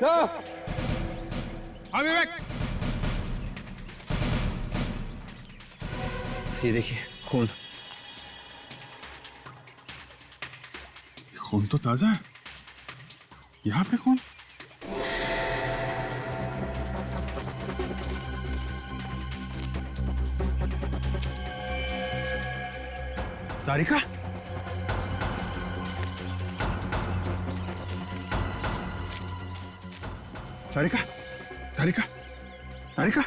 Sir, हाँ विवेक, ये देखिए खून। खून तो ताजा है। यहाँ पे खून? तारिका? तारिका? तारिका? तारिका?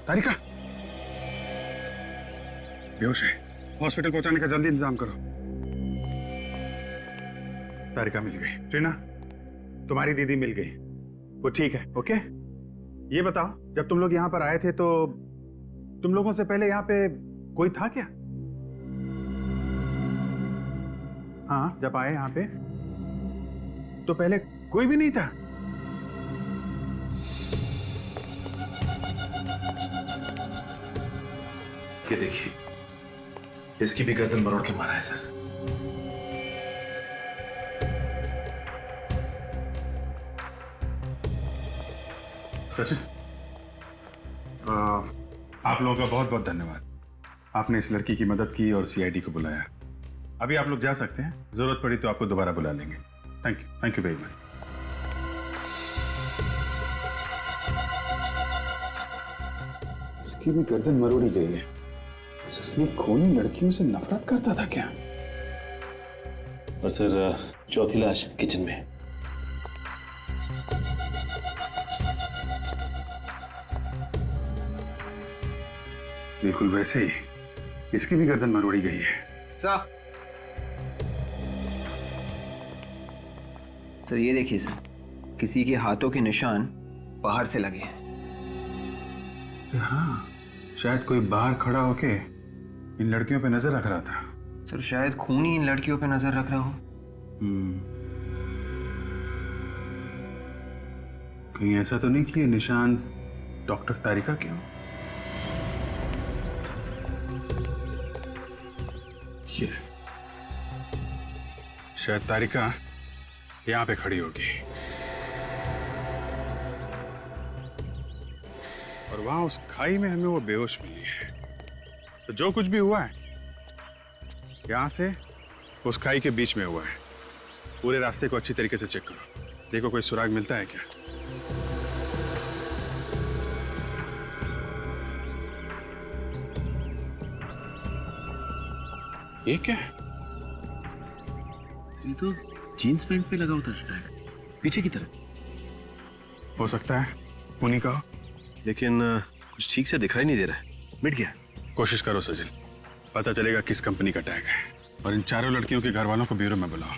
तारिका? बेहोश है। हॉस्पिटल पहुंचाने का जल्दी इंतजाम करो। तारिका मिल गई। रीना, तुम्हारी दीदी मिल गई। वो ठीक है, ओके? ये बताओ, जब तुम लोग यहाँ पर आए थे तो तुम लोगों से पहले यहाँ पे कोई था क्या? हाँ, जब आए यहाँ पे तो पहले कोई भी नहीं था। ये देखिए, इसकी भी गर्दन मरोड़ के मारा है सर। सचिन, आप लोगों का बहुत बहुत धन्यवाद। आपने इस लड़की की मदद की और सीआईडी को बुलाया। अभी आप लोग जा सकते हैं। जरूरत पड़ी तो आपको दोबारा बुला लेंगे। Thank you very much. इसकी भी गर्दन मरोड़ी गई है। ये खूनी लड़कियों से नफरत करता था क्या? और सर, चौथी लाश किचन में है। बिल्कुल वैसे ही इसकी भी गर्दन मरोड़ी गई है। सर ये देखिए सर, किसी के हाथों के निशान बाहर से लगे हैं। हाँ, शायद कोई बाहर खड़ा होके इन लड़कियों पे नजर रख रहा था। सर शायद खून ही इन लड़कियों पे नजर रख रहा हो। कहीं ऐसा तो नहीं कि ये निशान डॉक्टर तारिका के हो? ये शायद तारिका यहां पे खड़ी होगी और वहां उस खाई में हमें वो बेहोश मिली है। तो जो कुछ भी हुआ है यहां से उस खाई के बीच में हुआ है। पूरे रास्ते को अच्छी तरीके से चेक करो, देखो कोई सुराग मिलता है क्या। ये क्या है? ये तो जीन्स पैंट पे लगा होता टैग, पीछे की तरफ। हो सकता है उन्हीं का हो, लेकिन कुछ ठीक से दिखाई नहीं दे रहा है। मिट गया। कोशिश करो सचिन, पता चलेगा किस कंपनी का टैग है। और इन चारों लड़कियों के घर वालों को ब्यूरो में बुलाओ।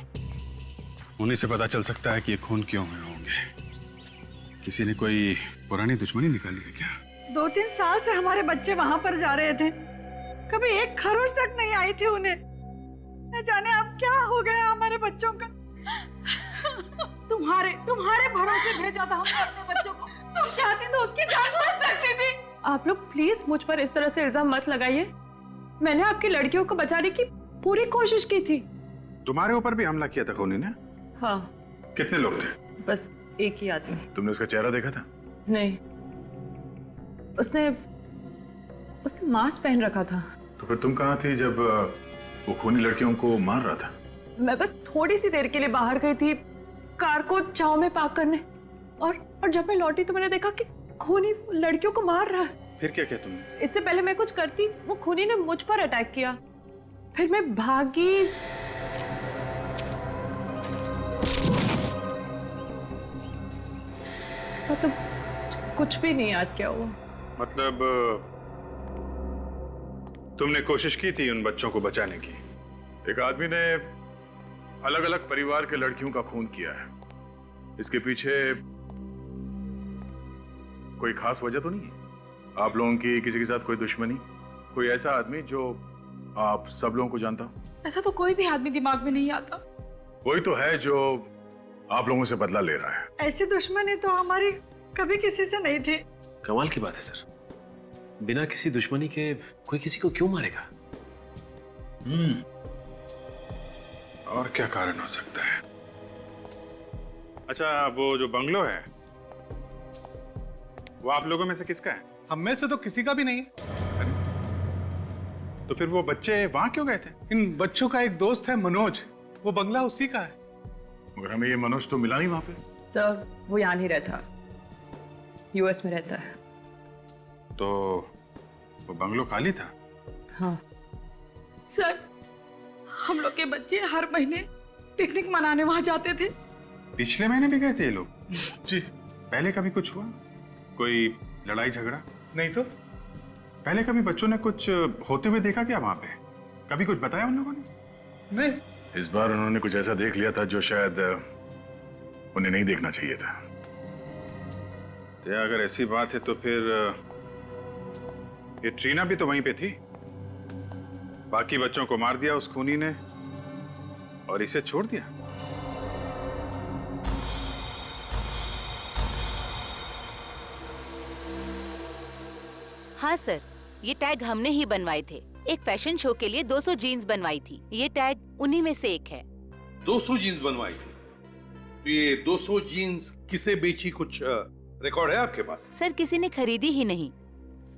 उन्हीं से पता चल सकता है कि ये खून क्यों हुए होंगे। किसी ने कोई पुरानी दुश्मनी निकाली है क्या? 2-3 साल से हमारे बच्चे वहां पर जा रहे थे, कभी एक खरोच तक नहीं आई थी उन्हें। न जाने अब क्या हो गया हमारे बच्चों का। तुम्हारे भरोसे भेजा था हमने अपने बच्चों को। तुम चाहती तो उसकी जान बच सकती थी। आप लोग प्लीज मुझ पर इस तरह से इल्जाम मत लगाइए। मैंने आपकी लड़कियों को बचाने की पूरी कोशिश की थी। तुम्हारे ऊपर भी हमला किया था खूनी ने? हाँ। कितने लोग थे? बस एक ही आदमी। तुमने उसका चेहरा देखा था? नहीं, उसने मास्क पहन रखा था। तो फिर तुम कहाँ थी जब वो खूनी लड़कियों को मार रहा था? मैं बस थोड़ी सी देर के लिए बाहर गई थी कार को चाव में पार्क करने, और जब मैं लौटी तो मैंने देखा कि खूनी लड़कियों को मार रहा है। फिर क्या किया तुमने? इससे पहले मैं कुछ करती, वो खूनी ने मुझ पर अटैक किया। फिर मैं भागी। तो कुछ भी नहीं याद क्या हुआ। मतलब तुमने कोशिश की थी उन बच्चों को बचाने की। एक आदमी ने अलग अलग परिवार के लड़कियों का खून किया है। इसके पीछे कोई खास वजह तो नहीं है? आप लोगों की किसी के साथ कोई दुश्मनी? कोई ऐसा आदमी जो आप सब लोगों को जानता हो? ऐसा तो कोई भी आदमी दिमाग में नहीं आता। कोई तो है जो आप लोगों से बदला ले रहा है। ऐसी दुश्मनी तो हमारी कभी किसी से नहीं थी। कमाल की बात है सर, बिना किसी दुश्मनी के कोई किसी को क्यों मारेगा? और क्या कारण हो सकता है? अच्छा, वो जो बंगलो है वो आप लोगों में से किसका है? हम में से तो किसी का भी नहीं है। तो फिर वो बच्चे वहां क्यों गए थे? इन बच्चों का एक दोस्त है मनोज, वो बंगला उसी का है। मगर हमें ये मनोज तो मिला नहीं वहां पे। सर वो यहाँ नहीं रहता, यूएस में रहता है। तो वो बंगलो खाली था? हाँ सर, हम लोग के बच्चे हर महीने पिकनिक मनाने वहां जाते थे। पिछले महीने भी गए थे ये लोग? जी। पहले कभी कुछ हुआ? कोई लड़ाई झगड़ा? नहीं तो पहले कभी बच्चों ने कुछ होते हुए देखा क्या वहां पे? कभी कुछ बताया उन लोगों ने? नहीं। इस बार उन्होंने कुछ ऐसा देख लिया था जो शायद उन्हें नहीं देखना चाहिए था। तो अगर ऐसी बात है तो फिर ये ट्रीना भी तो वहीं पे थी। बाकी बच्चों को मार दिया उस खूनी ने और इसे छोड़ दिया। हाँ सर, ये टैग हमने ही बनवाए थे। एक फैशन शो के लिए 200 जीन्स बनवाई थी। ये टैग उन्हीं में से एक है। 200 जीन्स बनवाई थी? तो ये 200 जीन्स किसे बेची, कुछ रिकॉर्ड है आपके पास? सर किसी ने खरीदी ही नहीं,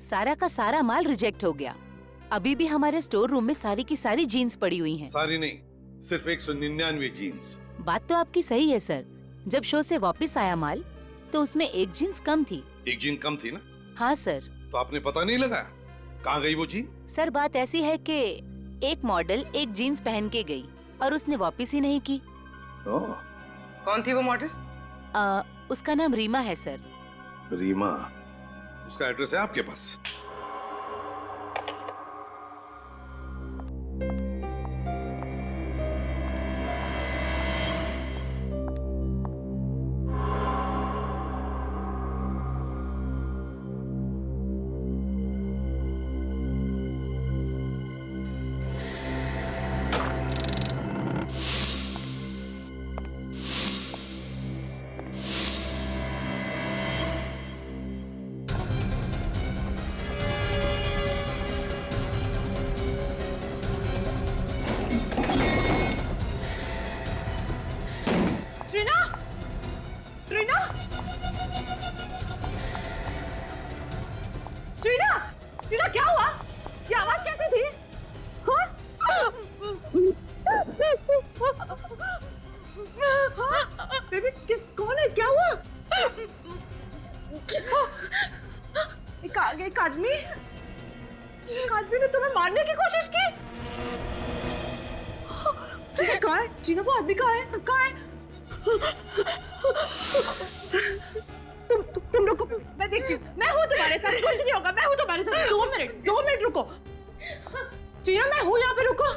सारा का सारा माल रिजेक्ट हो गया। अभी भी हमारे स्टोर रूम में सारी की सारी जीन्स पड़ी हुई हैं। सारी नहीं, सिर्फ 199 जीन्स। बात तो आपकी सही है सर। जब शो से वापस आया माल तो उसमें एक जीन्स कम थी। एक जीन कम थी ना? हाँ सर। तो आपने पता नहीं लगाया कहाँ गई वो जीन? सर बात ऐसी है कि एक मॉडल एक जीन्स पहन के गई और उसने वापस ही नहीं की। कौन थी वो मॉडल? उसका नाम रीमा है सर। रीमा? उसका एड्रेस है आपके पास? ट्रीना क्या हुआ? ये आवाज कैसी थी? बेबी कौन है? क्या हुआ? एक आदमी ने तुम्हें मारने की कोशिश की। कहाँ है ट्रीना? वो आदमी कहाँ है? तुम रुको, मैं देखती हूँ। मैं हूँ तुम्हारे साथ, कुछ नहीं होगा। मैं हूँ तुम्हारे साथ। 2 मिनट रुको। ट्रीना मैं हूँ यहाँ पे, रुको।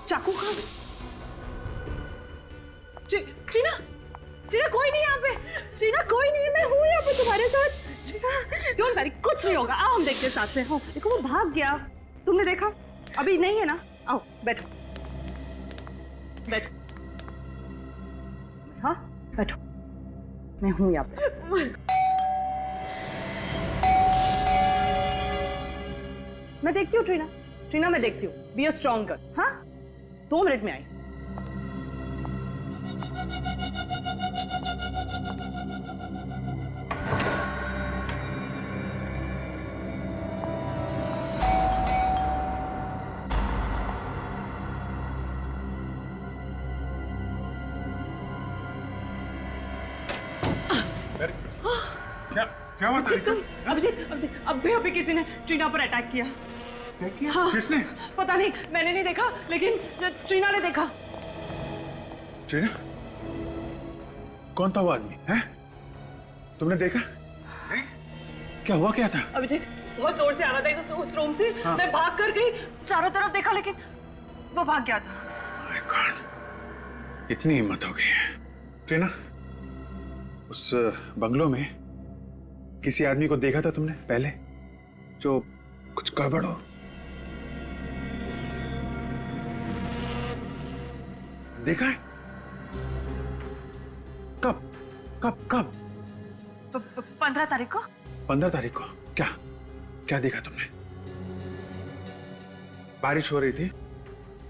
चाकू कहाँ? ट्रीना कोई नहीं यहाँ पे। ट्रीना कोई नहीं, मैं हूँ यहाँ पे तुम्हारे साथ। डोंट वरी, कुछ नहीं होगा। आओ हम देखते हैं साथ में। हो देखो वो भाग गया। तुमने देखा? अभी नहीं है ना? आओ बैठो। हाँ बैठो, मैं हूँ यहाँ पे। मैं देखती हूँ ट्रीना मैं देखती हूँ। Be a strong girl. हाँ 2 मिनट में आई। क्या हुआ? अभिजीत, अभी किसी ने ट्रीना पर अटैक किया। हाँ, किसने? पता नहीं, मैंने नहीं देखा, लेकिन ट्रीना ने देखा। ट्रीना? कौन था वो आदमी? है? तुमने देखा? है? क्या हुआ? क्या था? अभिजीत बहुत जोर से आवाज आई उस रूम से। हाँ। मैं भाग कर गई, चारों तरफ देखा, लेकिन वो भाग गया था। My God, इतनी हिम्मत हो गई है। ट्रीना, उस बंगलो में किसी आदमी को देखा था तुमने पहले जो कुछ गड़बड़ हो? देखा है? कब? 15 तारीख को। 15 तारीख को क्या क्या देखा तुमने? बारिश हो रही थी,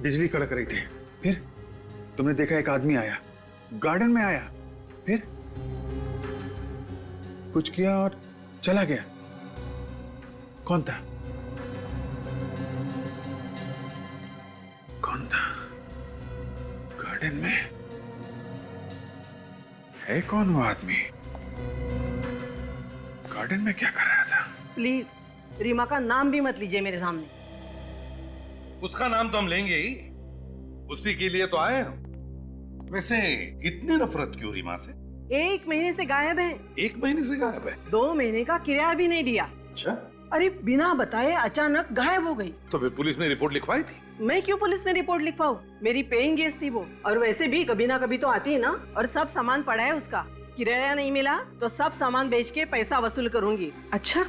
बिजली कड़क रही थी, फिर तुमने देखा एक आदमी आया, गार्डन में आया, फिर कुछ किया और चला गया। कौन था? कौन था गार्डन में? है कौन वो आदमी? गार्डन में क्या कर रहा था? प्लीज रीमा का नाम भी मत लीजिए मेरे सामने। उसका नाम तो हम लेंगे ही, उसी के लिए तो आए हम। वैसे इतनी नफरत क्यों रीमा से? 1 महीने से गायब है। 1 महीने से गायब है? 2 महीने का किराया भी नहीं दिया। अच्छा, अरे बिना बताए अचानक गायब हो गई। तो फिर पुलिस में रिपोर्ट लिखवाई थी? मैं क्यों पुलिस में रिपोर्ट लिखवाऊं? मेरी पेइंग गेस्ट थी वो, और वैसे भी कभी ना कभी तो आती है ना। और सब सामान पड़ा है उसका, किराया नहीं मिला तो सब सामान बेच के पैसा वसूल करूंगी। अच्छा,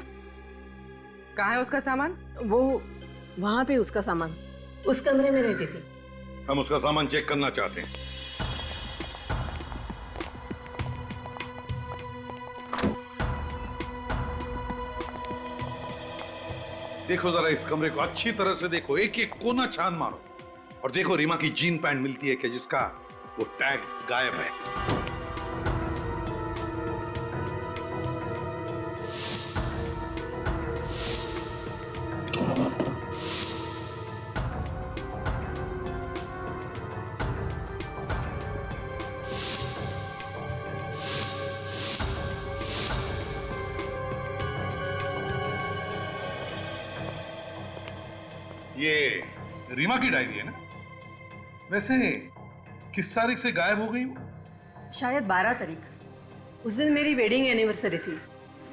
कहाँ है उसका सामान? वो वहाँ पे उसका सामान, उस कमरे में रहती थी। हम उसका सामान चेक करना चाहते हैं। देखो जरा इस कमरे को अच्छी तरह से देखो, एक एक कोना छान मारो और देखो रीमा की जीन पैंट मिलती है क्या जिसका वो टैग गायब है। ये रीमा की डायरी है ना? वैसे किस तारीख से गायब हो गई वो? शायद 12 तारीख। उस दिन मेरी वेडिंग एनिवर्सरी थी,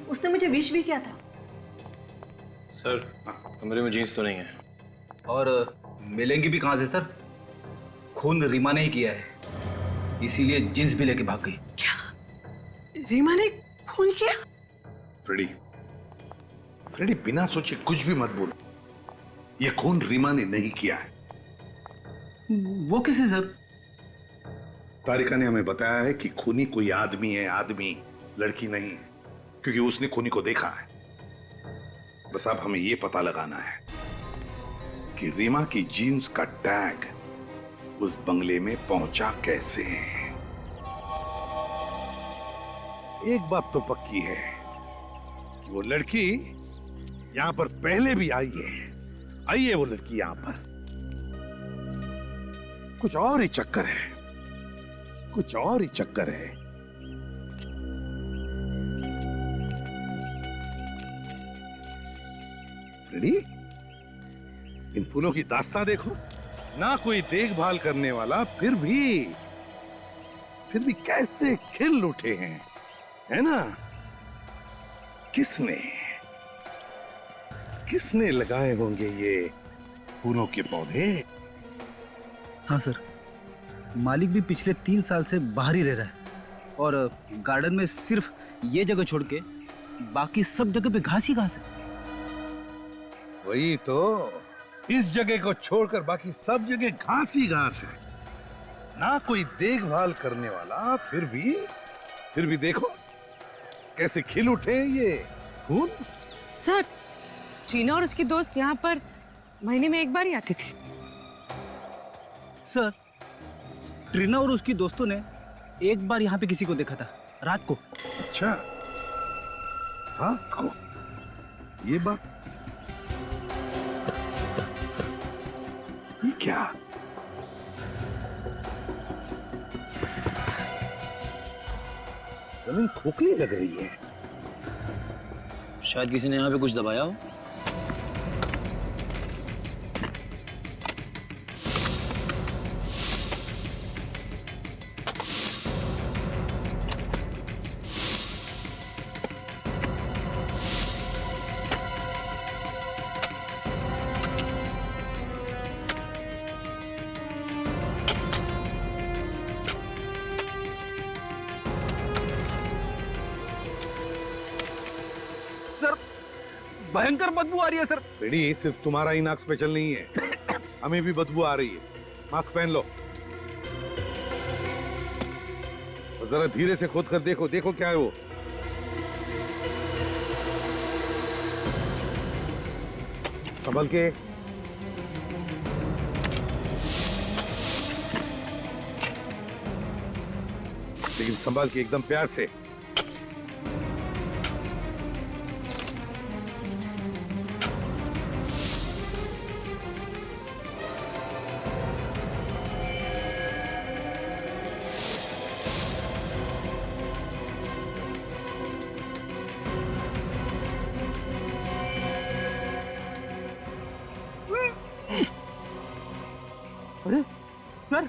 उसने मुझे विश भी किया था। सर, कमरे में जीन्स तो नहीं है। और मिलेंगी भी कहाँ से सर? खून रीमा ने ही किया है, इसीलिए जीन्स भी लेके भाग गई। क्या रीमा ने खून किया? फ्रेडी, फ्रेडी बिना सोचे कुछ भी मत बोलो। ये खून रीमा ने नहीं किया है। वो किसे सर? तारिका ने हमें बताया है कि खूनी कोई आदमी है, आदमी, लड़की नहीं, क्योंकि उसने खूनी को देखा है। बस अब हमें यह पता लगाना है कि रीमा की जीन्स का टैग उस बंगले में पहुंचा कैसे। एक बात तो पक्की है कि वो लड़की यहां पर पहले भी आई है वो लड़की यहां पर। कुछ और ही चक्कर है, कुछ और ही चक्कर है। फ्रेडी, इन फूलों की दास्तां देखो ना, कोई देखभाल करने वाला, फिर भी कैसे खिल उठे हैं, है ना? किसने लगाए होंगे ये फूलों के पौधे? हाँ सर, मालिक भी पिछले 3 साल से बाहर ही रह रहा है और गार्डन में सिर्फ ये जगह छोड़ के बाकी सब जगह पे घास ही घास है। वही तो, इस जगह को छोड़कर बाकी सब जगह घास ही घास है, ना कोई देखभाल करने वाला, फिर भी देखो कैसे खिल उठे ये फूल। सर, टीना और उसकी दोस्त यहाँ पर महीने में 1 बार ही आती थी। सर, ट्रीना और उसकी दोस्तों ने एक बार यहाँ पे किसी को देखा था रात को। अच्छा, रात को? ये बात, ये क्या? जमीन खोखली लग रही है। शायद किसी ने यहाँ पे कुछ दबाया हो। भयंकर बदबू आ रही है सर। बेड़ी, सिर्फ तुम्हारा ही नाक स्पेशल नहीं है, हमें भी बदबू आ रही है। मास्क पहन लो और जरा धीरे से खोद कर देखो, देखो क्या है वो। संभल के। लेकिन संभाल के, एकदम प्यार से। अरे सर,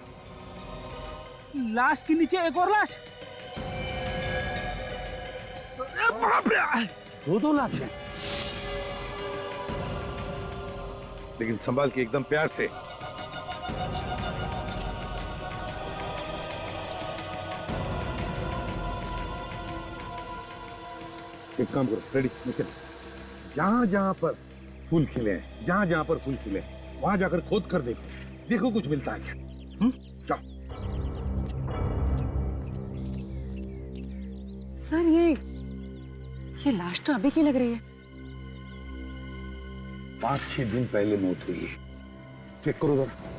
लाश के नीचे एक और लाश। अरे बाप रे, दो लाश हैं। लेकिन संभाल के, एकदम प्यार से। एक काम करो, रेडी, निकल। जहां जहां पर फूल खिले हैं, जहां जहां पर फूल खिले हैं, वहां जाकर खोद कर देखो, देखो कुछ मिलता है क्या। जाओ। सर ये लाश तो अभी की लग रही है। 5-6 दिन पहले मौत हुई है। चेक करो जरा।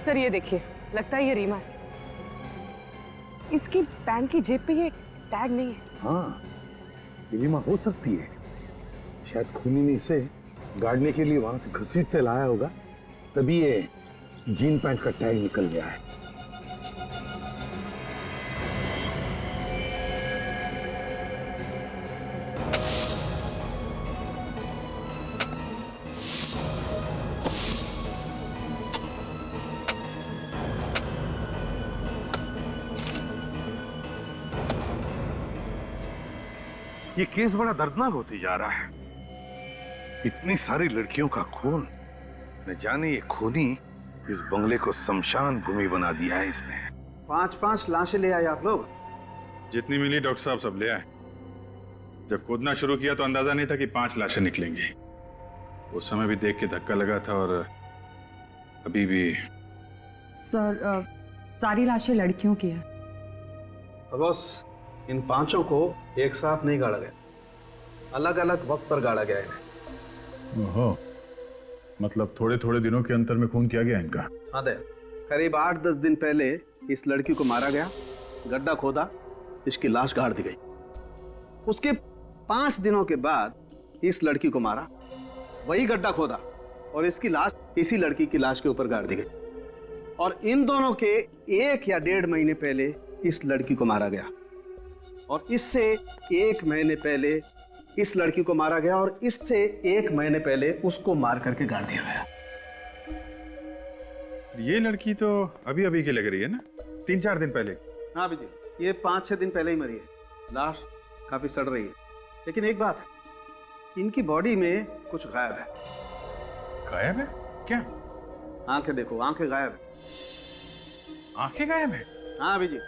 सर ये देखिए, लगता है ये रीमा है। इसकी पैंट की जेब पे ये टैग नहीं है। हाँ, रीमा हो सकती है। शायद खूनी ने इसे गाड़ने के लिए वहां से घसीटते लाया होगा, तभी ये जीन पैंट का टैग निकल गया है। ये केस बड़ा दर्दनाक होते जा रहा है। इतनी सारी लड़कियों का खून, न जाने ये खूनी इस बंगले को शमशान भूमि बना दिया है इसने। 5-5 लाशें ले आए आप लोग। जितनी मिली डॉक्टर साहब सब ले आए। जब खोदना शुरू किया तो अंदाजा नहीं था कि 5 लाशें निकलेंगी। उस समय भी देख के धक्का लगा था और अभी भी। सर सारी लाशें लड़कियों की है। बॉस, इन 5 को एक साथ नहीं गाड़ा गया, अलग अलग वक्त पर गाड़ा गया है। ओहो, मतलब थोड़े थोड़े दिनों के अंतर में खून किया गया इनका। हाँ दे, करीब 8-10 दिन पहले इस लड़की को मारा गया, गड्ढा खोदा, इसकी लाश गाड़ दी गई। उसके 5 दिनों के बाद इस लड़की को मारा, वही गड्ढा खोदा और इसकी लाश इसी लड़की की लाश के ऊपर गाड़ दी गई। और इन दोनों के 1 या 1.5 महीने पहले इस लड़की को मारा गया, और इससे 1 महीने पहले इस लड़की को मारा गया, और इससे 1 महीने पहले उसको मार करके गाड़ दिया गया। ये लड़की तो अभी अभी की लग रही है ना, 3-4 दिन पहले। हाँ विजय, ये 5-6 दिन पहले ही मरी है। लाश काफी सड़ रही है, लेकिन एक बात, इनकी बॉडी में कुछ गायब है। गायब है? क्या? आंखें देखो, आंखें गायब है। आंखें गायब है? हाँ विजय,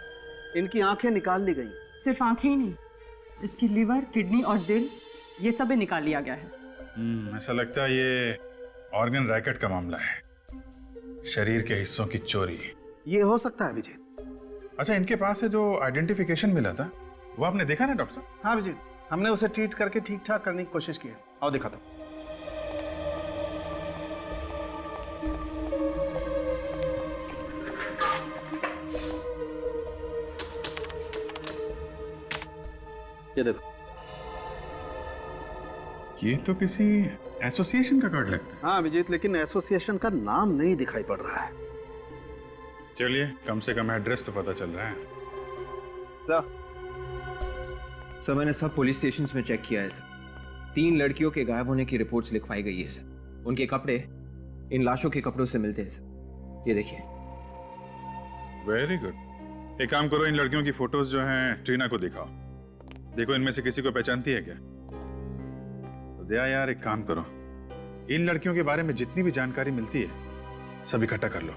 इनकी आंखें निकाल ली गई। सिर्फ आंखें ही नहीं, इसकी लिवर, किडनी और दिल, ये सब भी निकाल लिया गया है। ऐसा लगता है ये ऑर्गन रैकेट का मामला है, शरीर के हिस्सों की चोरी। ये हो सकता है विजय। अच्छा, इनके पास से जो आइडेंटिफिकेशन मिला था वो आपने देखा ना डॉक्टर साहब? हाँ विजय, हमने उसे ट्रीट करके ठीक ठाक करने की कोशिश की है। आओ दिखाता हूं। ये देखो, ये तो किसी एसोसिएशन का कार्ड लगता है। हाँ विजय, लेकिन एसोसिएशन का नाम नहीं दिखाई पड़ रहा है। चलिए, कम से कम एड्रेस तो पता चल रहा है। सर मैंने सब पुलिस स्टेशंस में चेक किया है सर। 3 लड़कियों के गायब होने की रिपोर्ट्स लिखवाई गई है सर। उनके कपड़े इन लाशों के कपड़ों से मिलते हैं सर। ये देखिए। Very good. एक काम करो, इन लड़कियों की फोटोज जो हैं ट्रीना को दिखाओ। देखो इनमें से किसी को पहचानती है क्या? उदया यार, एक काम करो, इन लड़कियों के बारे में जितनी भी जानकारी मिलती है सब इकट्ठा कर लो।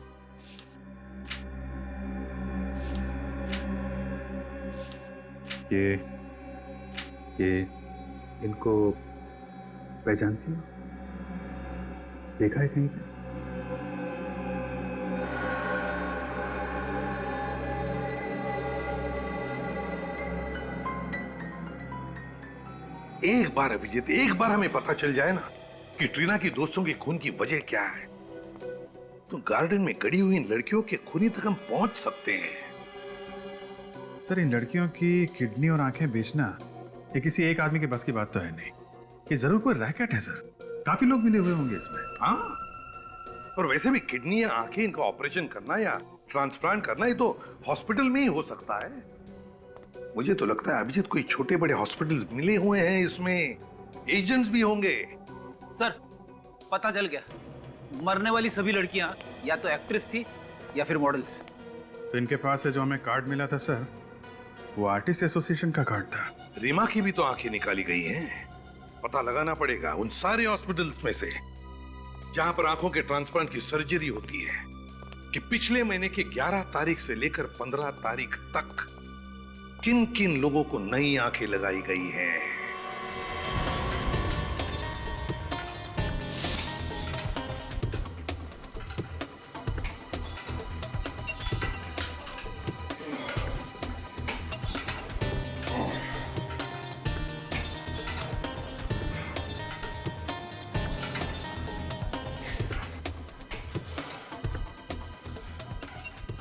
ये इनको पहचानती हो? देखा है कहीं पे? एक बार अभिजीत, एक बार हमें पता चल जाए ना कि ट्रीना की दोस्तों के खून की वजह क्या है, तो गार्डन में गड़ी हुई इन लड़कियों के खूनी तक हम पहुंच सकते हैं। सर, इन लड़कियों की किडनी और आंखें बेचना ये किसी एक आदमी के बस की बात तो है नहीं। ये जरूर कोई रैकेट है सर, काफी लोग मिले हुए होंगे इसमें। हाँ, और वैसे भी किडनी या आंखें इनका ऑपरेशन करना या ट्रांसप्लांट करना ये तो हॉस्पिटल में ही हो सकता है। मुझे तो लगता है अभिजीत कोई छोटे बड़े हॉस्पिटल मिले हुए हैं, इसमें एजेंट्स भी होंगे। सर, पता चल गया, मरने वाली सभी लड़कियां या तो एक्ट्रेस थी या फिर मॉडल्स। तो इनके पास से जो हमें कार्ड मिला था सर, वो आर्टिस्ट एसोसिएशन का कार्ड था। रीमा की भी तो आंखें निकाली गई हैं। पता लगाना पड़ेगा उन सारे हॉस्पिटल्स में से जहां पर आंखों के ट्रांसप्लांट की सर्जरी होती है कि पिछले महीने की 11 तारीख से लेकर 15 तारीख तक किन किन लोगों को नई आंखें लगाई गई हैं।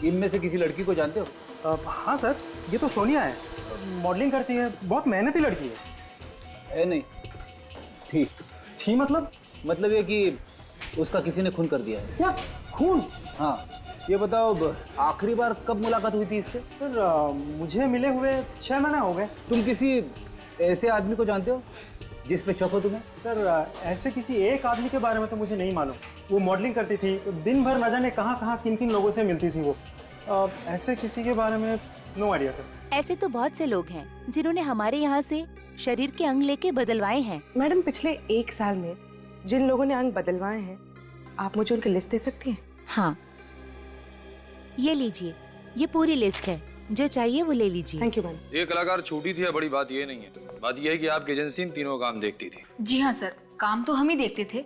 इनमें से किसी लड़की को जानते हो? हाँ सर, ये तो सोनिया है, मॉडलिंग करती है, बहुत मेहनती लड़की है। नहीं, ठीक थी मतलब ये कि उसका किसी ने खून कर दिया है। क्या खून? हाँ, ये बताओ आखिरी बार कब मुलाकात हुई थी इससे? सर मुझे मिले हुए 6 महीने हो गए। तुम किसी ऐसे आदमी को जानते हो जिस पे शक हो तुम्हें? सर ऐसे किसी एक आदमी के बारे में तो मुझे नहीं मालूम। वो मॉडलिंग करती थी, तो दिन भर न जाने कहाँ कहाँ किन किन लोगों से मिलती थी वो। ऐसे किसी के बारे में नो आइडिया सर। ऐसे तो बहुत से लोग हैं जिन्होंने हमारे यहाँ से शरीर के अंग लेके बदलवाए हैं। मैडम, पिछले 1 साल में जिन लोगों ने अंग बदलवाए हैं, आप मुझे उनकी लिस्ट दे सकती हैं? हाँ, ये लीजिए, ये पूरी लिस्ट है, जो चाहिए वो ले लीजिए। Thank you ma'am. ये कलाकार छोटी थी, बड़ी बात ये नहीं है। बात ये है कि आपकी एजेंसी इन तीनों काम देखती थी। जी हाँ सर, काम तो हम ही देखते थे,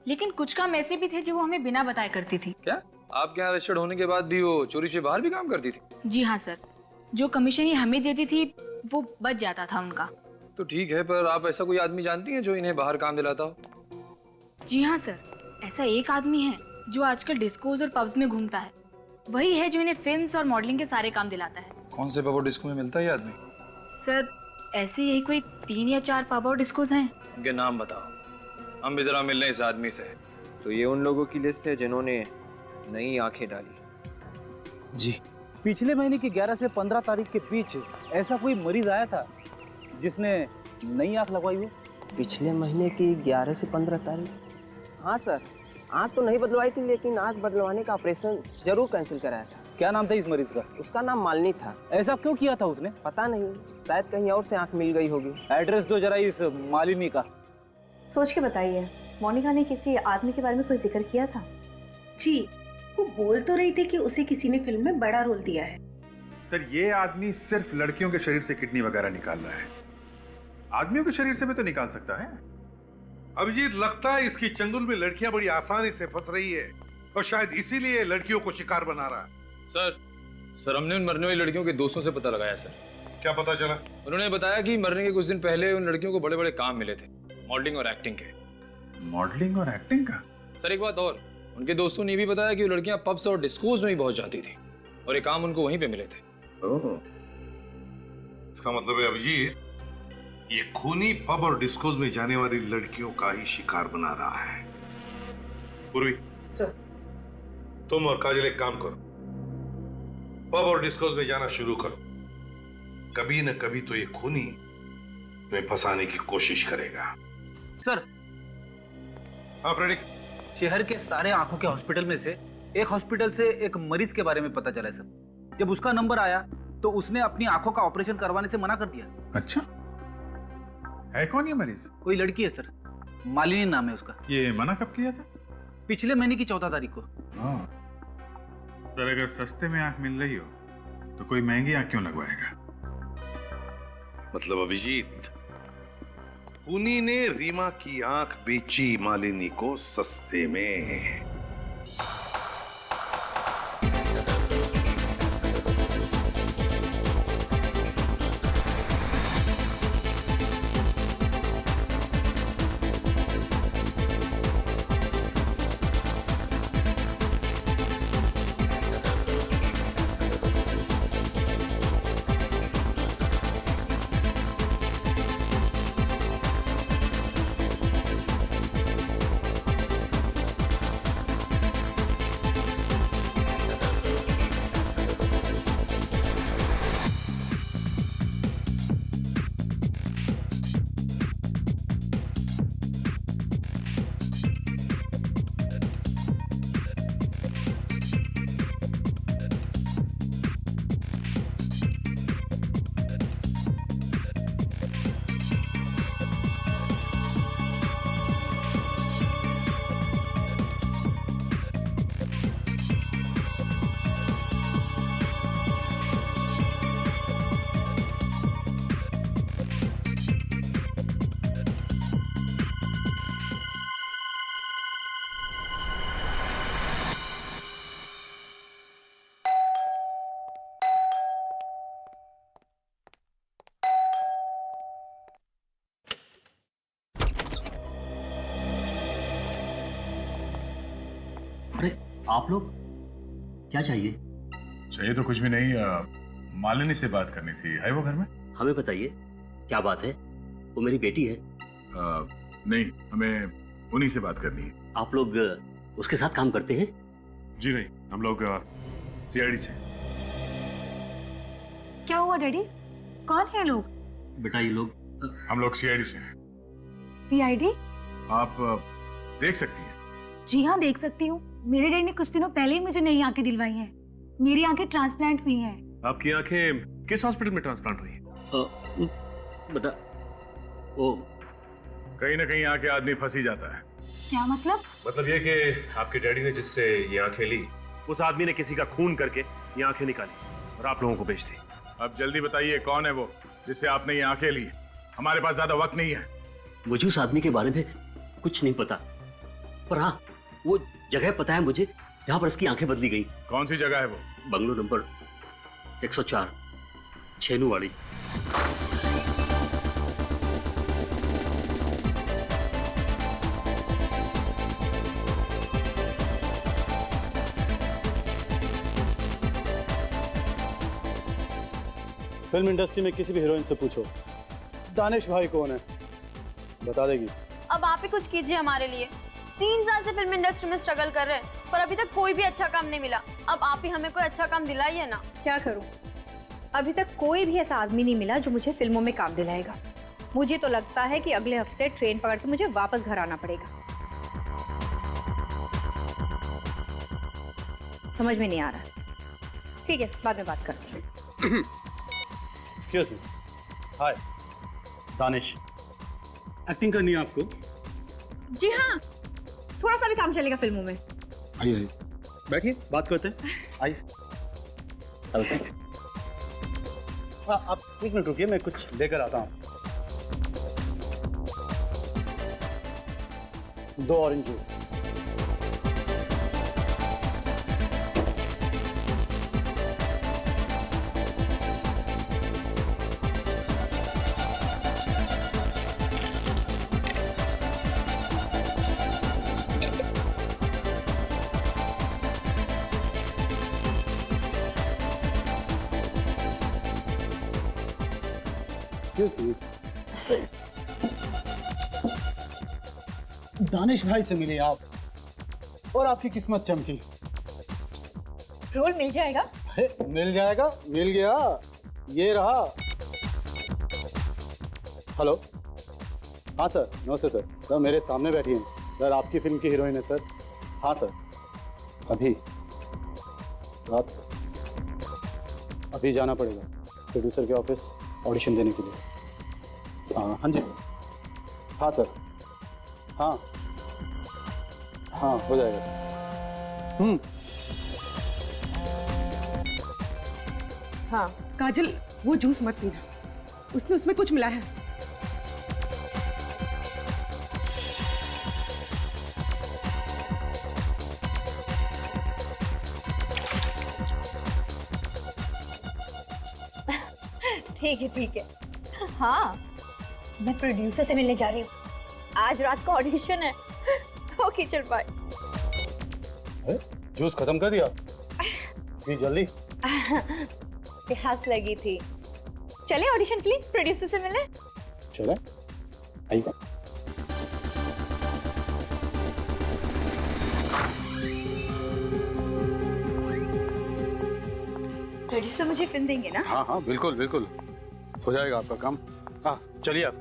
लेकिन कुछ काम ऐसे भी थे जो वो हमें बिना बताए करती थी। क्या आपके यहाँ रजिस्टर्ड होने के बाद भी वो चोरी से बाहर भी काम करती थी? जी हाँ सर, जो कमीशन ये हमें देती थी वो बच जाता था उनका। तो ठीक है, पर आप ऐसा कोई आदमी जानती हैं जो इन्हें बाहर काम दिलाता हो? जी हाँ सर, ऐसा एक आदमी है जो आजकल डिस्कोज और पब्स में घूमता है। वही है जो इन्हें फिल्म्स और मॉडलिंग के सारे काम दिलाता है। कौन से पब और डिस्को में मिलता है ये आदमी? सर ऐसे यही कोई 3 या 4 पब और डिस्कोज हैं। इनके नाम बताओ, हम भी जरा मिल रहे इस आदमी से। तो ये उन लोगों की लिस्ट है जिन्होंने नई आंखें डाली। जी, पिछले महीने की 11 से 15 तारीख के बीच ऐसा कोई मरीज आया था जिसने नई आंख लगवाई हो? पिछले महीने की 11 से 15 तारीख? हाँ सर, आंख तो नहीं बदलवाई थी, लेकिन आंख बदलवाने का ऑपरेशन जरूर कैंसिल कराया था। क्या नाम था इस मरीज का? उसका नाम मालिनी था। ऐसा क्यों किया था उसने? पता नहीं, शायद कहीं और से आंख मिल गई होगी। एड्रेस दो जरा इस मालिनी का। सोच के बताइए, मोनिका ने किसी आदमी के बारे में कोई जिक्र किया था? जी, वो बोल तो रही थी कि उसे किसी ने फिल्म में बड़ा रोल दिया है। सर, ये आदमी सिर्फ लड़कियों के शरीर से किडनी वगैरह निकाल रहा है, आदमियों के शरीर से भी तो निकाल सकता है। अभिजीत, लगता है इसकी चंगुल में लड़कियां बड़ी आसानी से फंस रही है और शायद इसीलिए लड़कियों को शिकार बना रहा है। सर हमने उन मरने वाली लड़कियों के दोस्तों से पता लगाया सर। क्या पता चला? उन्होंने बताया कि मरने के कुछ दिन पहले उन लड़कियों को बड़े बड़े काम मिले थे, मॉडलिंग और एक्टिंग के। मॉडलिंग और एक्टिंग का? सर एक बात और, उनके दोस्तों ने भी बताया कि वो लड़कियां पब्स और डिस्कोज में भी पहुंच जाती थी और ये काम उनको वहीं पे मिले थे। इसका मतलब है अभिजीत ये खूनी पब और डिस्कोज में जाने वाली लड़कियों का ही शिकार बना रहा है। पूर्वी सर, तुम और काजल एक काम करो, पब और डिस्कोज में जाना शुरू करो। कभी न कभी तो ये खूनी तुम्हें फंसाने की कोशिश करेगा। सर, हाँ फ्रेडिक, शहर के सारे आंखों के हॉस्पिटल में से एक हॉस्पिटल से एक मरीज के बारे में पता चला सर। जब उसका नंबर आया तो उसने अपनी आंखों का ऑपरेशन करवाने से मना कर दिया। अच्छा, है कौन ये मरीज? कोई लड़की है सर, मालिनी नाम है उसका। ये मना कब किया था? पिछले महीने की 14 तारीख को। सर अगर सस्ते में आंख मिल रही हो तो कोई महंगी आंख क्यों लगवाएगा? मतलब अभिजीत, खूनी ने रीमा की आंख बेची मालिनी को सस्ते में। अरे आप लोग, क्या चाहिए? चाहिए तो कुछ भी नहीं, मालिनी से बात करनी थी। है वो घर में? हमें बताइए, क्या बात है? वो मेरी बेटी है। नहीं, हमें उन्हीं से बात करनी है। आप लोग उसके साथ काम करते हैं? जी नहीं, हम लोग सीआईडी से। क्या हुआ डैडी? कौन है लोग? बेटा ये लोग, हम लोग सीआईडी से हैं। सीआईडी? आप देख सकती हैं। जी हाँ, देख सकती हूँ। मेरे डैडी ने कुछ दिनों पहले ही मुझे नई आंखें दिलवाई हैं। मेरी आंखें ट्रांसप्लांट हुई हैं। आपकी आंखें किस हॉस्पिटल में ट्रांसप्लांट हुई हैं? बेटा वो कहीं ना कहीं आके आदमी फंस ही जाता है। क्या मतलब? मतलब ये कि आपके डैडी ने जिससे ये आंखें ली, उस आदमी ने किसी का खून करके ये आंखें निकाली और आप लोगों को बेच दी। अब जल्दी बताइए कौन है वो जिससे आपने ये आंखें ली? हमारे पास ज्यादा वक्त नहीं है। मुझे उस आदमी के बारे में कुछ नहीं पता, पर हाँ वो जगह पता है मुझे जहां पर इसकी आंखें बदली गई। कौन सी जगह है वो? बंगलो नंबर 104, छेनू वाली। फिल्म इंडस्ट्री में किसी भी हीरोइन से पूछो दानिश भाई कौन है, बता देगी। अब आप ही कुछ कीजिए हमारे लिए। 3 साल से फिल्म इंडस्ट्री में स्ट्रगल कर रहे हैं, पर अभी तक कोई भी अच्छा काम नहीं मिला। अब आप ही हमें कोई अच्छा काम दिलाइए ना। क्या करूं? अभी तक कोई भी ऐसा आदमी नहीं मिला जो मुझे फिल्मों में काम दिलाएगा। मुझे तो लगता है कि अगले हफ्ते ट्रेन पकड़ के मुझे वापस घर आना पड़ेगा। समझ में नहीं आ रहा। ठीक है, बाद में बात करती हूँ। Excuse me. Hi Danish, acting करनी है आपको? जी हाँ, थोड़ा सा भी काम चलेगा फिल्मों में। आइए बैठिए, बात करते हैं। आइए। आप 1 मिनट रुकिए, मैं कुछ लेकर आता हूँ। 2 ऑरेंज जूस। दानिश भाई से मिले आप और आपकी किस्मत चमकी। रोल मिल जाएगा? मिल जाएगा, मिल गया, ये रहा। हेलो, हाँ सर, नमस्ते सर। सर मेरे सामने बैठी हैं सर, आपकी फिल्म की हीरोइन है सर। हाँ सर, अभी रात अभी जाना पड़ेगा प्रोड्यूसर के ऑफिस ऑडिशन देने के लिए। हाँ जी, हाँ सर, हाँ हाँ, हो जाएगा। हाँ काजल, वो जूस मत पीना, उसने उसमें कुछ मिला है। ठीक है। हाँ, मैं प्रोड्यूसर से मिलने जा रही हूँ। आज रात को ऑडिशन है। ओके चल बाय। जूस खत्म कर दिया? ये जल्दी। प्यास लगी थी। चले ऑडिशन के लिए प्रोड्यूसर से मिले। चले आइए। प्रोड्यूसर मुझे फिल्म देंगे ना? हाँ हाँ बिल्कुल बिल्कुल, हो जाएगा आपका काम। हाँ चलिए आप।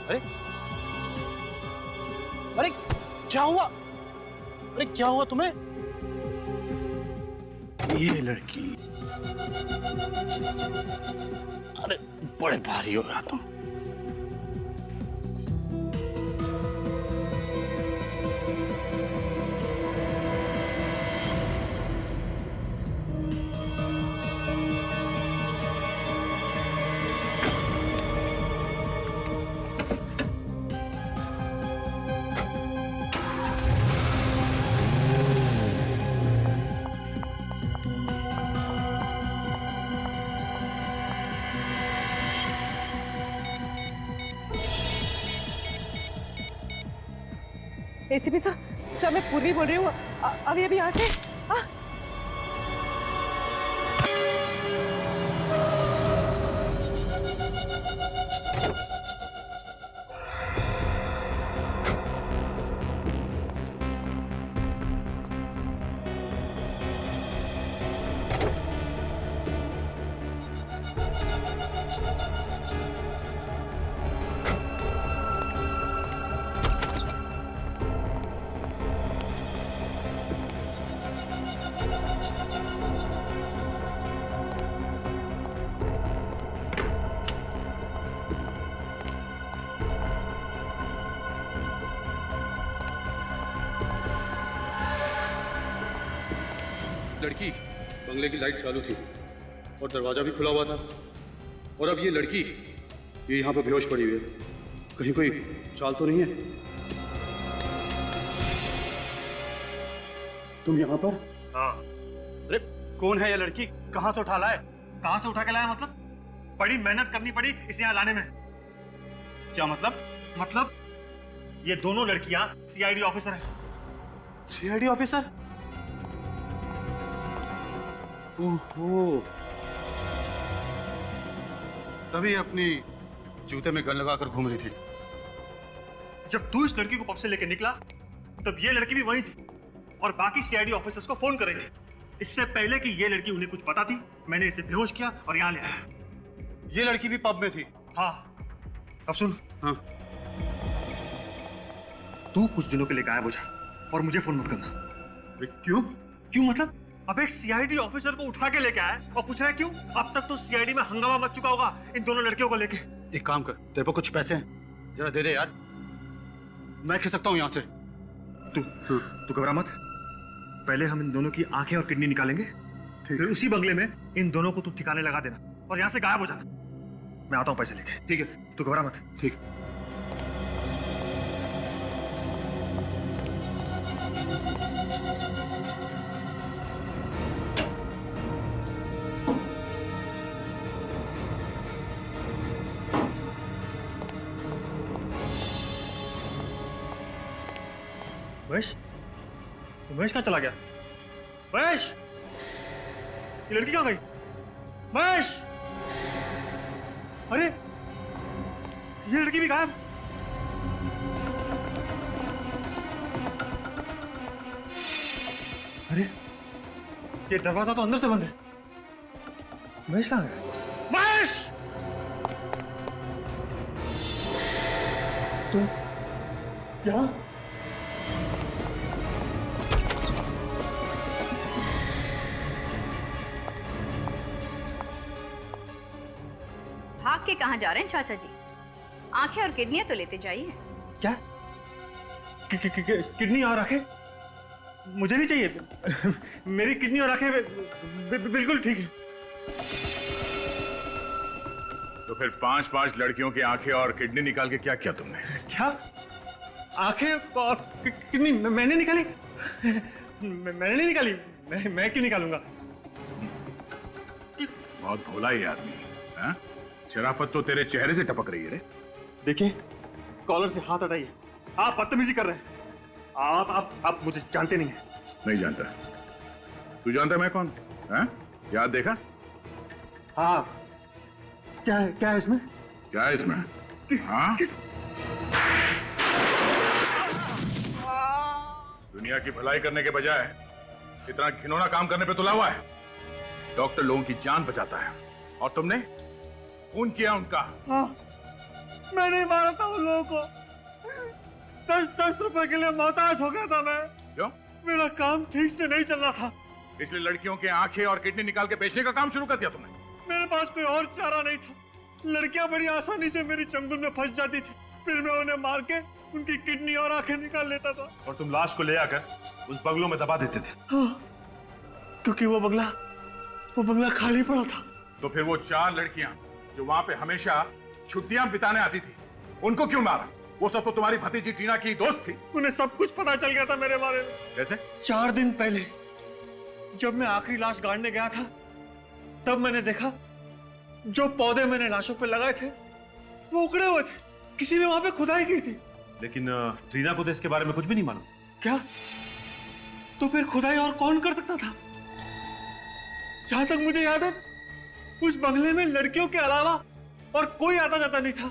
अरे अरे क्या हुआ? अरे क्या हुआ तुम्हें? ये लड़की, अरे बड़े भारी हो रहा तुम। एसीपी साहब, मैं पूर्वी बोल रही हूँ। अभी यहाँ से लड़की, बंगले की लाइट चालू थी और दरवाजा भी खुला हुआ था, और अब ये लड़की ये यहाँ पे बेहोश पड़ी हुई है। कहीं कोई चाल तो नहीं है? तुम यहाँ पर? हाँ। अरे कौन है ये लड़की? कहाँ से उठा लाए? कहाँ से उठा के लाया मतलब? बड़ी मेहनत करनी पड़ी इसे यहाँ लाने में। क्या मतलब? मतलब ये दोनों लड़कियाँ सीआईडी ऑफिसर हैं। CID officer? ओहो, तभी अपनी जूते में गन लगाकर घूम रही थी। जब तू इस लड़की को पब से लेकर निकला तब ये लड़की भी वहीं थी और बाकी सीआईडी ऑफिसर्स को फोन कर रही थी। इससे पहले कि ये लड़की उन्हें कुछ पता थी, मैंने इसे बेहोश किया और यहाँ ले आया। ये लड़की भी पब में थी? हाँ। अब सुन। हाँ। तू कुछ दिनों के लिए गायब हो जा और मुझे फोन मत करना। क्यों? क्यों मतलब? अब एक सीआईडी ऑफिसर को उठा के लेके आया और पूछ रहा है क्यों? अब तक तो सीआईडी में हंगामा मच चुका होगा इन दोनों लड़कियों को लेके। एक काम कर, तेरे पर कुछ पैसे हैं, जरा दे दे यार, मैं खिसक सकता हूँ यहाँ से। तू घबरा मत। पहले हम इन दोनों की आंखें और किडनी निकालेंगे, फिर उसी बंगले में इन दोनों को तू ठिकाने लगा देना और यहाँ से गायब हो जाना। मैं आता हूँ पैसे लेके। ठीक है, तू घबरा मत। ठीक। महेश, महेश कहाँ चला गया? महेश, ये लड़की कहाँ गई? महेश, अरे ये लड़की भी गायब। अरे ये दरवाजा तो अंदर से बंद है। महेश कहाँ गया? महेश, तू यहाँ? भाग के कहाँ जा रहे हैं चाचा जी? आंखें और किडनियां तो लेते जाइए। क्या? किडनी और आंखें? मुझे नहीं चाहिए। मेरी किडनी और आंखें बिल्कुल ठीक है। तो फिर 5-5 लड़कियों की आंखें और किडनी निकाल के क्या किया तुमने? क्या? आंखें और किडनी मैंने निकाली? मैंने नहीं निकाली। मैं क्यों निकालूंगा? बहुत भोला ये आदमी है। शराफत तो तेरे चेहरे से टपक रही है रे। देखिए, कॉलर से हाथ हटाइए। आप बदतमीजी कर रहे हैं। आप मुझे जानते नहीं हैं। नहीं जानता। तू जानता मैं कौन? हैं? याद देखा? हाँ। क्या है इसमें? क्या है इसमें? हाँ? दुनिया की भलाई करने के बजाय इतना घिनौना काम करने पे तुला हुआ है। डॉक्टर लोगों की जान बचाता है और तुमने खून किया उनका। हाँ, मैंने मारा था उन लोगों को। 10 रुपए के लिए मोहताज हो गया था मैं। क्यों? मेरा काम ठीक से नहीं चल रहा था, इसलिए लड़कियों के आंखें और किडनी निकाल के बेचने का काम शुरू कर दिया तुमने। मेरे पास कोई और चारा नहीं था। लड़कियां बड़ी आसानी से मेरी चंगुल में फंस जाती थी, फिर मैं उन्हें मार के उनकी किडनी और आंखें निकाल लेता था। और तुम लाश को ले आकर उस बंगलों में दबा देते थे। हाँ, क्योंकि वो बंगला खाली पड़ा था। तो फिर वो 4 लड़कियां जो वहां पे हमेशा छुट्टियां बिताने आती थी, उनको क्यों मारा? वो सब तो तुम्हारी भतीजी टीना की दोस्त थी। उन्हें सब कुछ पता चल गया था मेरे बारे में। कैसे? 4 दिन पहले जब मैं आखिरी लाश गाड़ने गया था, तब मैंने देखा जो पौधे मैंने लाशों पे लगाए थे वो उखड़े हुए थे। किसी ने वहां पे खुदाई की थी। लेकिन टीना को तो इसके बारे में कुछ भी नहीं मालूम। क्या? तो फिर खुदाई और कौन कर सकता था? जहां तक मुझे याद है, उस बंगले में लड़कियों के अलावा और कोई आता जाता नहीं था।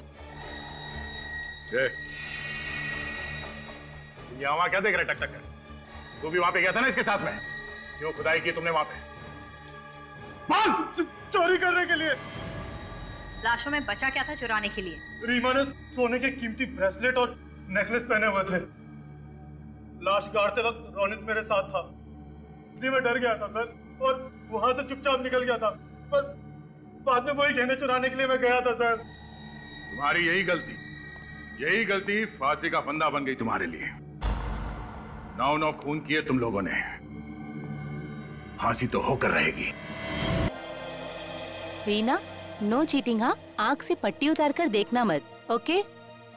यहाँ वहां क्या देख रहे टक? तू भी वहां पे गया था ना इसके साथ में? क्यों खुदाई की तुमने वहां पे? चोरी करने के लिए। लाशों में बचा क्या था चुराने के लिए? रीमा ने सोने के कीमती ब्रेसलेट और नेकलेस पहने हुए थे। लाश गाड़ते वक्त रोनित मेरे साथ था, इसलिए मैं डर गया था सर, और वहां से चुपचाप निकल गया था। पर बाद में वही गहने चुराने के लिए मैं गया था सर। तुम्हारी यही गलती फांसी का फंदा बन गई तुम्हारे लिए। 9 खून किए तुम लोगों ने, फांसी तो होकर रहेगी। Reena, no cheating. हाँ, आँख से पट्टी उतार कर देखना मत। ओके?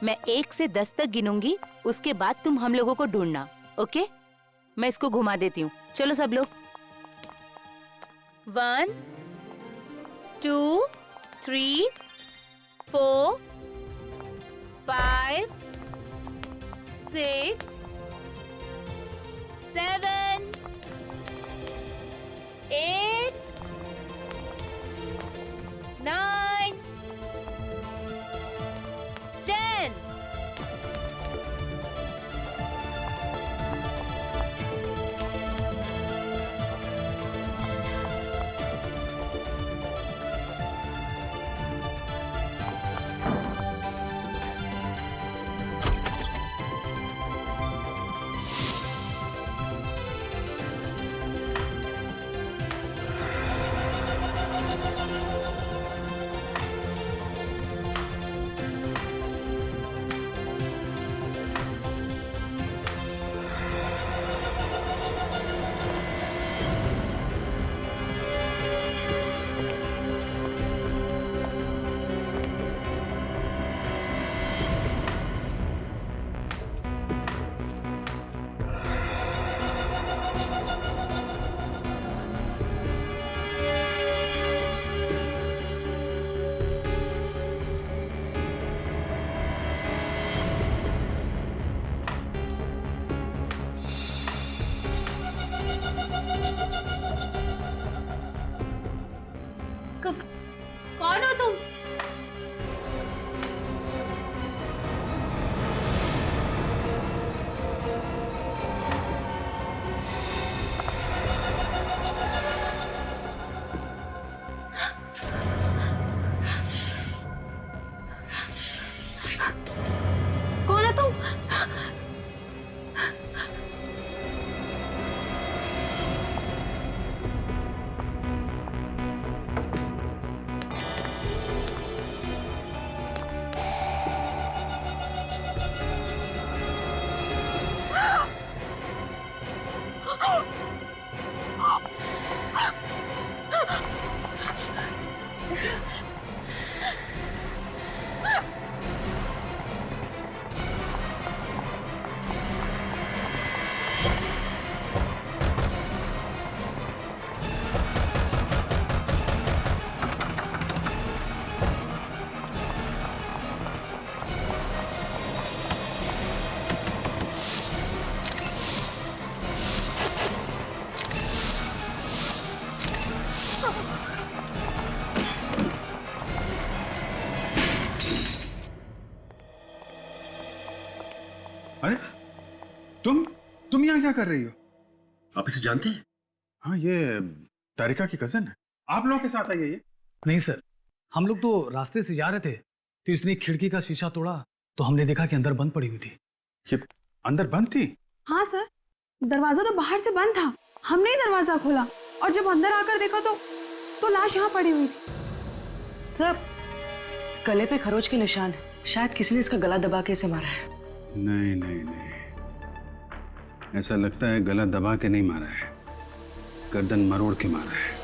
मैं 1 से 10 तक गिनूंगी, उसके बाद तुम हम लोगों को ढूंढना। ओके? मैं इसको घुमा देती हूँ। चलो सब लोग। 1 2 3 4 5 6 7 8 9 10 9 क्या कर रही हो? आप इसे जानते हैं? हाँ, ये तारिका की कजन है। आप लोगों के साथ आई है ये? नहीं सर, हम लोग तो रास्ते से जा रहे थे तो इसने एक खिड़की का शीशा तोड़ा तो हमने देखा कि अंदर बंद पड़ी हुई थी। ये अंदर बंद थी? हाँ सर, दरवाजा तो बाहर से बंद था, हमने ही दरवाजा खोला और जब अंदर आकर देखा तो लाश यहाँ पड़ी हुई थी। सर, गले पे खरोच के निशान है, शायद किसी ने इसका गला दबा के इसे मारा है। नहीं नहीं नहीं, ऐसा लगता है गला दबा के नहीं मारा है, गर्दन मरोड़ के मारा है।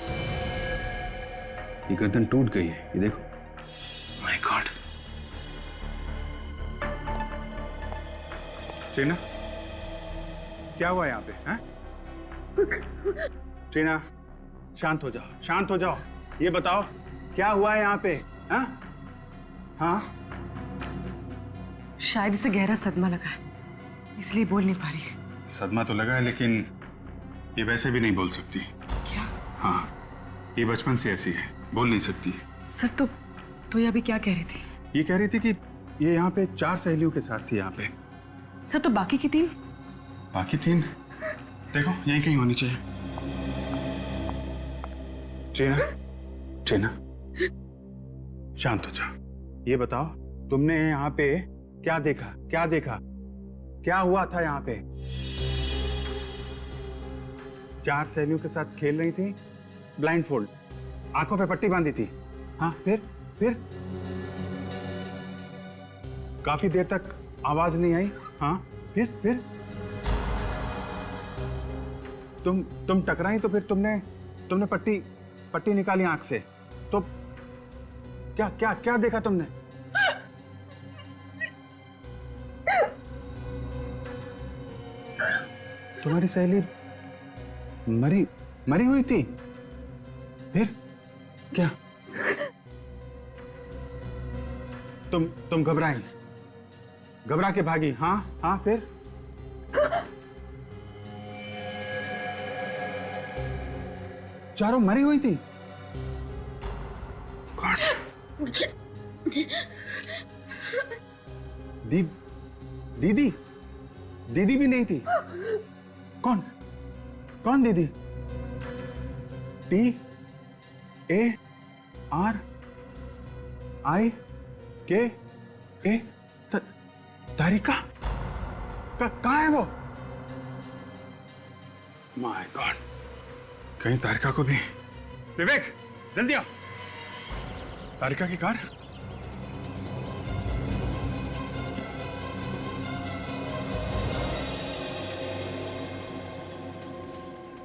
ये गर्दन टूट गई है, ये देखो। My God. टीना, क्या हुआ यहाँ पे? हैं? टीना, शांत हो जाओ, शांत हो जाओ। ये बताओ क्या हुआ है यहाँ पे? हाँ? हाँ? शायद इसे गहरा सदमा लगा है, इसलिए बोल नहीं पा रही है। सदमा तो लगा है, लेकिन ये वैसे भी नहीं बोल सकती। क्या? हाँ, ये बचपन से ऐसी है, बोल नहीं सकती। सर, तो ये अभी क्या कह रही थी? ये कह रही थी कि ये यहाँ पे 4 सहेलियों के साथ थी यहाँ पे। सर, तो बाकी की 3? बाकी 3 देखो यहीं कहीं होनी चाहिए। टीना, टीना, शांत हो जाओ। ये बताओ तुमने यहाँ पे क्या देखा? क्या देखा? क्या हुआ था यहाँ पे? 4 सहेलियों के साथ खेल रही थी, ब्लाइंड फोल्ड, आंखों पे पट्टी बांधी थी। हाँ, फिर काफी देर तक आवाज नहीं आई। हाँ, फिर तुम टकराई तो फिर तुमने पट्टी निकाली आंख से। तो क्या देखा तुमने? तुम्हारी सहेली मरी हुई थी? फिर क्या? तुम घबरा के भागी? हाँ, फिर? चारों मरी हुई थी? दीदी भी नहीं थी? कौन दीदी? TARIKA? तारिका? कहाँ है वो? माय गॉड, कहीं तारिका को भी। विवेक, जल्दी आओ। तारिका की कार?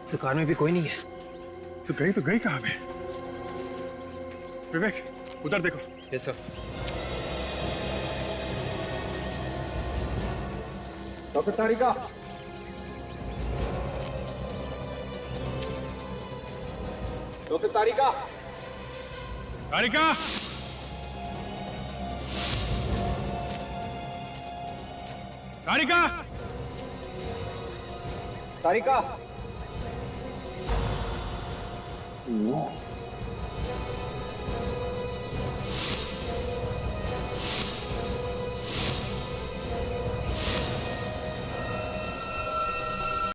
इस कार में भी कोई नहीं है। तो गई कहाँ पे? विवेक, उधर देखो। Yes sir. डॉक्टर तारिका, डॉक्टर तारिका, तारिका, तारिका, तारिका।